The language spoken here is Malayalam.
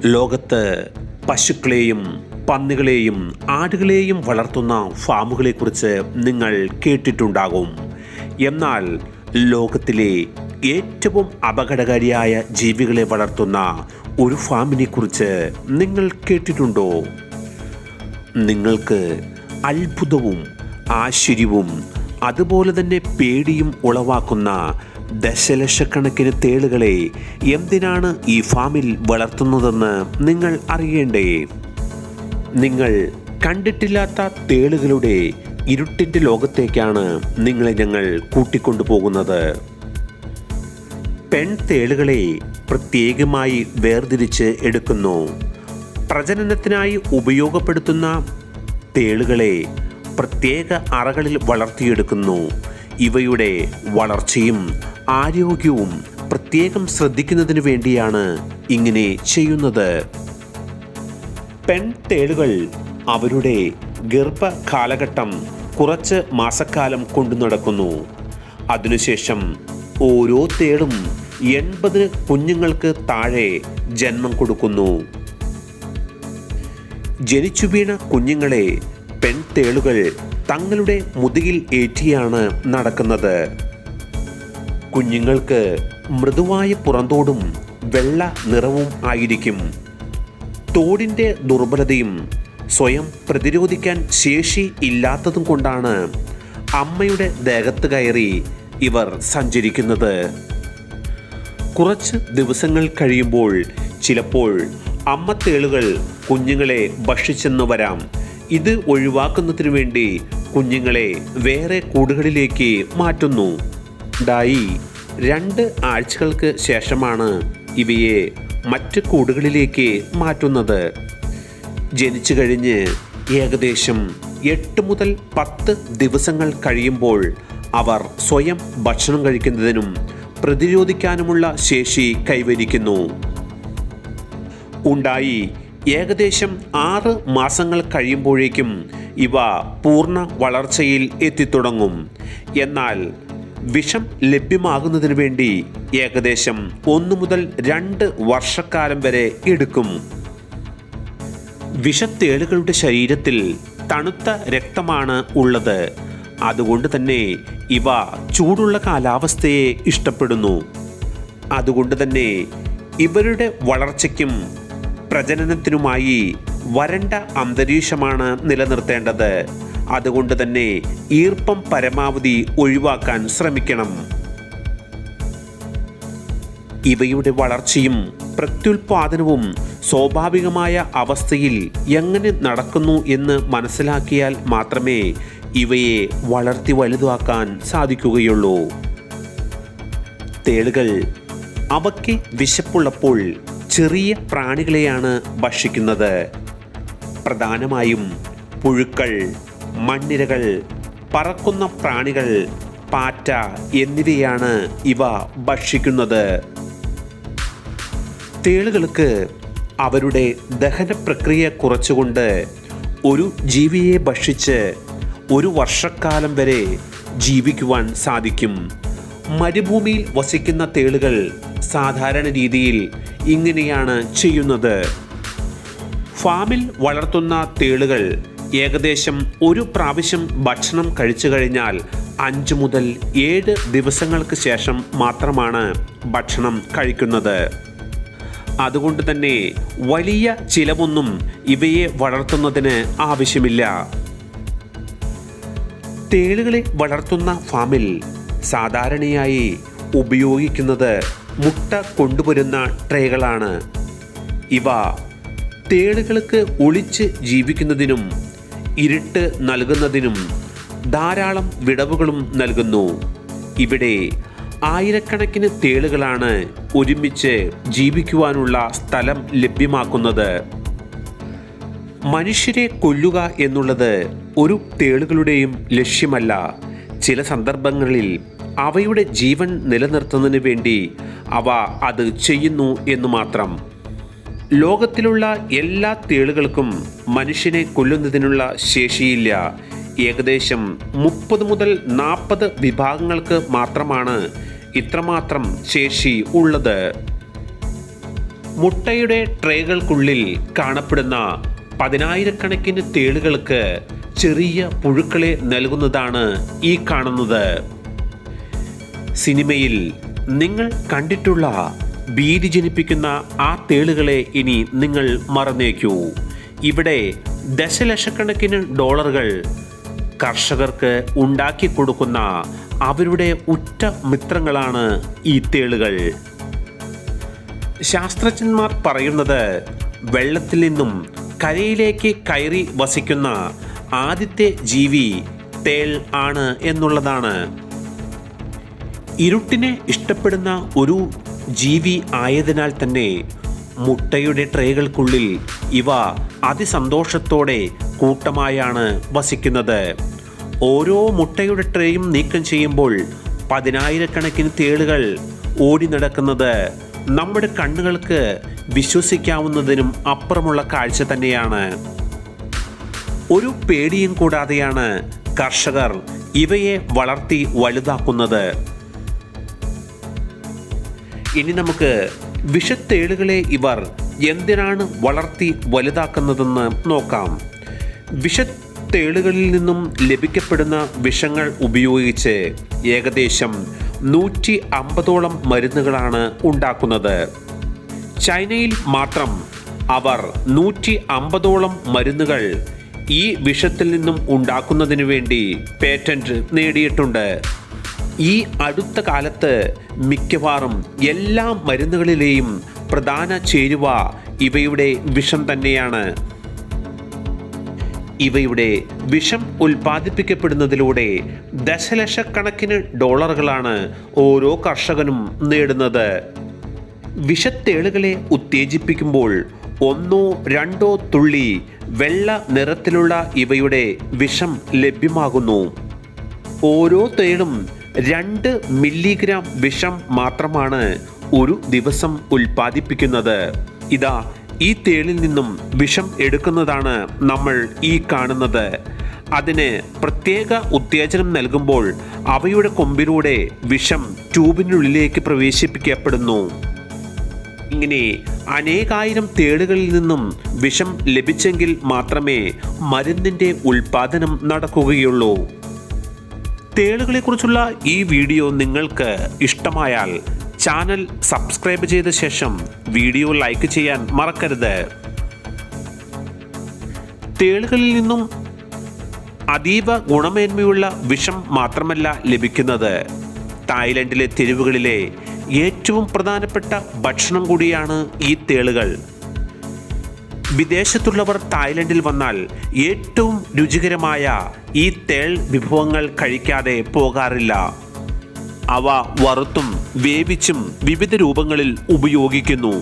ലോകത്ത് പശുക്കളെയും പന്നികളെയും ആടുകളെയും വളർത്തുന്ന ഫാമുകളെക്കുറിച്ച് നിങ്ങൾ കേട്ടിട്ടുണ്ടാകും. എന്നാൽ ലോകത്തിലെ ഏറ്റവും അപകടകാരിയായ ജീവികളെ വളർത്തുന്ന ഒരു ഫാമിനെക്കുറിച്ച് നിങ്ങൾ കേട്ടിട്ടുണ്ടോ? നിങ്ങൾക്ക് അത്ഭുതവും ആശ്ചര്യവും അതുപോലെ തന്നെ പേടിയും ഉളവാക്കുന്ന ദശലക്ഷക്കണക്കിന് തേളുകളെ എന്തിനാണ് ഈ ഫാമിൽ വളർത്തുന്നതെന്ന് നിങ്ങൾ അറിയേണ്ടേ? നിങ്ങൾ കണ്ടിട്ടില്ലാത്ത തേളുകളുടെ ഇരുട്ടിൻ്റെ ലോകത്തേക്കാണ് നിങ്ങളെ ഞങ്ങൾ കൂട്ടിക്കൊണ്ടുപോകുന്നത്. പെൺതേളുകളെ പ്രത്യേകമായി വേർതിരിച്ച് എടുക്കുന്നു. പ്രജനനത്തിനായി ഉപയോഗപ്പെടുത്തുന്ന തേളുകളെ പ്രത്യേക അറകളിൽ വളർത്തിയെടുക്കുന്നു. ഇവയുടെ വളർച്ചയും ആരോഗ്യവും പ്രത്യേകം ശ്രദ്ധിക്കുന്നതിന് വേണ്ടിയാണ് ഇങ്ങനെ ചെയ്യുന്നത്. പെൺതേളുകൾ അവരുടെ ഗർഭകാലഘട്ടം കുറച്ച് മാസക്കാലം കൊണ്ടു നടക്കുന്നു. അതിനുശേഷം ഓരോ തേളും 80 കുഞ്ഞുങ്ങൾക്ക് താഴെ ജന്മം കൊടുക്കുന്നു. ജനിച്ചു വീണ കുഞ്ഞുങ്ങളെ പെൺതേളുകൾ തങ്ങളുടെ മുതുകിൽ ഏറ്റിയാണ് നടക്കുന്നത്. കുഞ്ഞുങ്ങൾക്ക് മൃദുവായ പുറന്തോടും വെള്ള നിറവും ആയിരിക്കും. തോടിൻ്റെ ദുർബലതയും സ്വയം പ്രതിരോധിക്കാൻ ശേഷി ഇല്ലാത്തതും കൊണ്ടാണ് അമ്മയുടെ ദേഹത്ത് കയറി ഇവർ സഞ്ചരിക്കുന്നത്. കുറച്ച് ദിവസങ്ങൾ കഴിയുമ്പോൾ ചിലപ്പോൾ അമ്മത്തേളുകൾ കുഞ്ഞുങ്ങളെ ഭക്ഷിച്ചെന്ന് വരാം. ഇത് ഒഴിവാക്കുന്നതിനു വേണ്ടി കുഞ്ഞുങ്ങളെ വേറെ കൂടുകളിലേക്ക് മാറ്റുന്നു. 2 ആഴ്ചകൾക്ക് ശേഷമാണ് ഇവയെ മറ്റ് കൂടുകളിലേക്ക് മാറ്റുന്നത്. ജനിച്ചു കഴിഞ്ഞ് ഏകദേശം 8 മുതൽ 10 ദിവസങ്ങൾ കഴിയുമ്പോൾ അവർ സ്വയം ഭക്ഷണം കഴിക്കുന്നതിനും പ്രതിരോധിക്കാനുമുള്ള ശേഷി കൈവരിക്കുന്നു. ഏകദേശം 6 മാസങ്ങൾ കഴിയുമ്പോഴേക്കും ഇവ പൂർണ്ണ വളർച്ചയിൽ എത്തിത്തുടങ്ങും. എന്നാൽ വിഷം ലഭ്യമാകുന്നതിന് വേണ്ടി ഏകദേശം 1 മുതൽ 2 വർഷക്കാലം വരെ എടുക്കും. വിഷത്തേളുകളുടെ ശരീരത്തിൽ തണുത്ത രക്തമാണ് ഉള്ളത്. അതുകൊണ്ട് തന്നെ ഇവ ചൂടുള്ള കാലാവസ്ഥയെ ഇഷ്ടപ്പെടുന്നു. അതുകൊണ്ട് തന്നെ ഇവരുടെ വളർച്ചയ്ക്കും പ്രജനനത്തിനുമായി വരണ്ട അന്തരീക്ഷമാണ് നിലനിർത്തേണ്ടത്. അതുകൊണ്ട് തന്നെ ഈർപ്പം പരമാവധി ഒഴിവാക്കാൻ ശ്രമിക്കണം. ഇവയുടെ വളർച്ചയും പ്രത്യുൽപാദനവും സ്വാഭാവികമായ അവസ്ഥയിൽ എങ്ങനെ നടക്കുന്നു എന്ന് മനസ്സിലാക്കിയാൽ മാത്രമേ ഇവയെ വളർത്തി വലുതാക്കാൻ സാധിക്കുകയുള്ളൂ. തേളുകൾ അവയ്ക്ക് വിശപ്പുള്ളപ്പോൾ ചെറിയ പ്രാണികളെയാണ് ഭക്ഷിക്കുന്നത്. പ്രധാനമായും പുഴുക്കൾ, മണ്ണിരകൾ, പറക്കുന്ന പ്രാണികൾ, പാറ്റ എന്നിവയാണ് ഇവ ഭക്ഷിക്കുന്നത്. തേളുകൾക്ക് അവരുടെ ദഹന പ്രക്രിയ കുറച്ചുകൊണ്ട് ഒരു ജീവിയെ ഭക്ഷിച്ച് 1 വർഷക്കാലം വരെ ജീവിക്കുവാൻ സാധിക്കും. മരുഭൂമിയിൽ വസിക്കുന്ന തേളുകൾ സാധാരണ രീതിയിൽ ഇങ്ങനെയാണ് ചെയ്യുന്നത്. ഫാമിൽ വളർത്തുന്ന തേളുകൾ ഏകദേശം 1 പ്രാവശ്യം ഭക്ഷണം കഴിച്ചു കഴിഞ്ഞാൽ 5 മുതൽ 7 ദിവസങ്ങൾക്ക് ശേഷം മാത്രമാണ് ഭക്ഷണം കഴിക്കുന്നത്. അതുകൊണ്ട് തന്നെ വലിയ ചിലവൊന്നും ഇവയെ വളർത്തുന്നതിന് ആവശ്യമില്ല. തേളുകളെ വളർത്തുന്ന ഫാമിൽ സാധാരണയായി ഉപയോഗിക്കുന്നത് മുട്ട കൊണ്ടുവരുന്ന ട്രേകളാണ്. ഇവ തേളുകൾക്ക് ഒളിച്ച് ജീവിക്കുന്നതിനും ഇരുട്ട് നൽകുന്നതിനും ധാരാളം വിടവുകളും നൽകുന്നു. ഇവിടെ ആയിരക്കണക്കിന് തേളുകളാണ് ഒരുമിച്ച് ജീവിക്കുവാനുള്ള സ്ഥലം ലഭ്യമാക്കുന്നത്. മനുഷ്യരെ കൊല്ലുക എന്നുള്ളത് ഒരു തേളുകളുടെയും ലക്ഷ്യമല്ല. ചില സന്ദർഭങ്ങളിൽ അവയുടെ ജീവൻ നിലനിർത്തുന്നതിന് വേണ്ടി അവ അത് ചെയ്യുന്നു എന്ന് മാത്രം. ലോകത്തിലുള്ള എല്ലാ തേളുകൾക്കും മനുഷ്യനെ കൊല്ലുന്നതിനുള്ള ശേഷിയില്ല. ഏകദേശം 30 മുതൽ 40 വിഭാഗങ്ങൾക്ക് മാത്രമാണ് ഇത്രമാത്രം ശേഷി ഉള്ളത്. മുട്ടയുടെ ട്രേകൾക്കുള്ളിൽ കാണപ്പെടുന്ന പതിനായിരക്കണക്കിന് തേളുകൾക്ക് ചെറിയ പുഴുക്കളെ നൽകുന്നതാണ് ഈ കാണുന്നത്. സിനിമയിൽ നിങ്ങൾ കണ്ടിട്ടുള്ള ഭീതി ജനിപ്പിക്കുന്ന ആ തേളുകളെ ഇനി നിങ്ങൾ മറന്നേക്കൂ. ഇവിടെ ദശലക്ഷക്കണക്കിന് ഡോളറുകൾ കർഷകർക്ക് ഉണ്ടാക്കി കൊടുക്കുന്ന അവരുടെ ഉറ്റ മിത്രങ്ങളാണ് ഈ തേളുകൾ. ശാസ്ത്രജ്ഞന്മാർ പറയുന്നത് വെള്ളത്തിൽ നിന്നും കരയിലേക്ക് കയറി വസിക്കുന്ന ആദ്യത്തെ ജീവി തേൾ ആണ് എന്നുള്ളതാണ്. ഇരുട്ടിനെ ഇഷ്ടപ്പെടുന്ന ഒരു ജീവി ആയതിനാൽ തന്നെ മുട്ടയുടെ ട്രേകൾക്കുള്ളിൽ ഇവ അതിസന്തോഷത്തോടെ കൂട്ടമായാണ് വസിക്കുന്നത്. ഓരോ മുട്ടയുടെ ട്രേയും നീക്കം ചെയ്യുമ്പോൾ പതിനായിരക്കണക്കിന് തേളുകൾ ഓടി നടക്കുന്നത് നമ്മുടെ കണ്ണുകൾക്ക് വിശ്വസിക്കാവുന്നതിനും അപ്പുറമുള്ള കാഴ്ച തന്നെയാണ്. ഒരു പേടിയും കൂടാതെയാണ് കർഷകർ ഇവയെ വളർത്തി വലുതാക്കുന്നത്. ഇനി നമുക്ക് വിഷത്തേളുകളെ ഇവർ എന്തിനാണ് വളർത്തി വലുതാക്കുന്നതെന്ന് നോക്കാം. വിഷത്തേളുകളിൽ നിന്നും ലഭിക്കപ്പെടുന്ന വിഷങ്ങൾ ഉപയോഗിച്ച് ഏകദേശം 150ഓളം മരുന്നുകളാണ് ഉണ്ടാക്കുന്നത്. ചൈനയിൽ മാത്രം അവർ 150ഓളം മരുന്നുകൾ ഈ വിഷത്തിൽ നിന്നും ഉണ്ടാക്കുന്നതിന് വേണ്ടി പേറ്റന്റ് നേടിയിട്ടുണ്ട്. ഈ അടുത്ത കാലത്ത് മിക്കവാറും എല്ലാ മരുന്നുകളിലെയും പ്രധാന ചേരുവ ഇവയുടെ വിഷം തന്നെയാണ്. ഇവയുടെ വിഷം ഉൽപ്പാദിപ്പിക്കപ്പെടുന്നതിലൂടെ ദശലക്ഷക്കണക്കിന് ഡോളറുകളാണ് ഓരോ കർഷകനും നേടുന്നത്. വിഷത്തേളുകളെ ഉത്തേജിപ്പിക്കുമ്പോൾ 1-2 തുള്ളി വെള്ള നിറത്തിലുള്ള ഇവയുടെ വിഷം ലഭ്യമാകുന്നു. ഓരോ തേളും 2 മില്ലിഗ്രാം വിഷം മാത്രമാണ് ഒരു ദിവസം ഉൽപ്പാദിപ്പിക്കുന്നത്. ഇതാ ഈ തേളിൽ നിന്നും വിഷം എടുക്കുന്നതാണ് നമ്മൾ ഈ കാണുന്നത്. അതിന് പ്രത്യേക ഉത്തേജനം നൽകുമ്പോൾ അവയുടെ കൊമ്പിലൂടെ വിഷം ട്യൂബിനുള്ളിലേക്ക് പ്രവേശിപ്പിക്കപ്പെടുന്നു. ഇങ്ങനെ അനേകായിരം തേളുകളിൽ നിന്നും വിഷം ലഭിച്ചെങ്കിൽ മാത്രമേ മരുന്നിൻ്റെ ഉൽപ്പാദനം നടക്കുകയുള്ളൂ. തേളുകളെക്കുറിച്ചുള്ള ഈ വീഡിയോ നിങ്ങൾക്ക് ഇഷ്ടമായാൽ ചാനൽ സബ്സ്ക്രൈബ് ചെയ്ത ശേഷം വീഡിയോ ലൈക്ക് ചെയ്യാൻ മറക്കരുത്. തേളുകളിൽ നിന്നും അതീവ ഗുണമേന്മയുള്ള വിഷം മാത്രമല്ല ലഭിക്കുന്നത്, തായ്ലൻഡിലെ തെരുവുകളിലെ ഏറ്റവും പ്രധാനപ്പെട്ട ഭക്ഷണം കൂടിയാണ് ഈ തേളുകൾ. വിദേശത്തുള്ളവർ തായ്ലൻഡിൽ വന്നാൽ ഏറ്റവും രുചികരമായ ഈ തേൾ വിഭവങ്ങൾ കഴിക്കാതെ പോകാറില്ല. അവ വറുത്തും വേവിച്ചും വിവിധ രൂപങ്ങളിൽ ഉപയോഗിക്കുന്നു.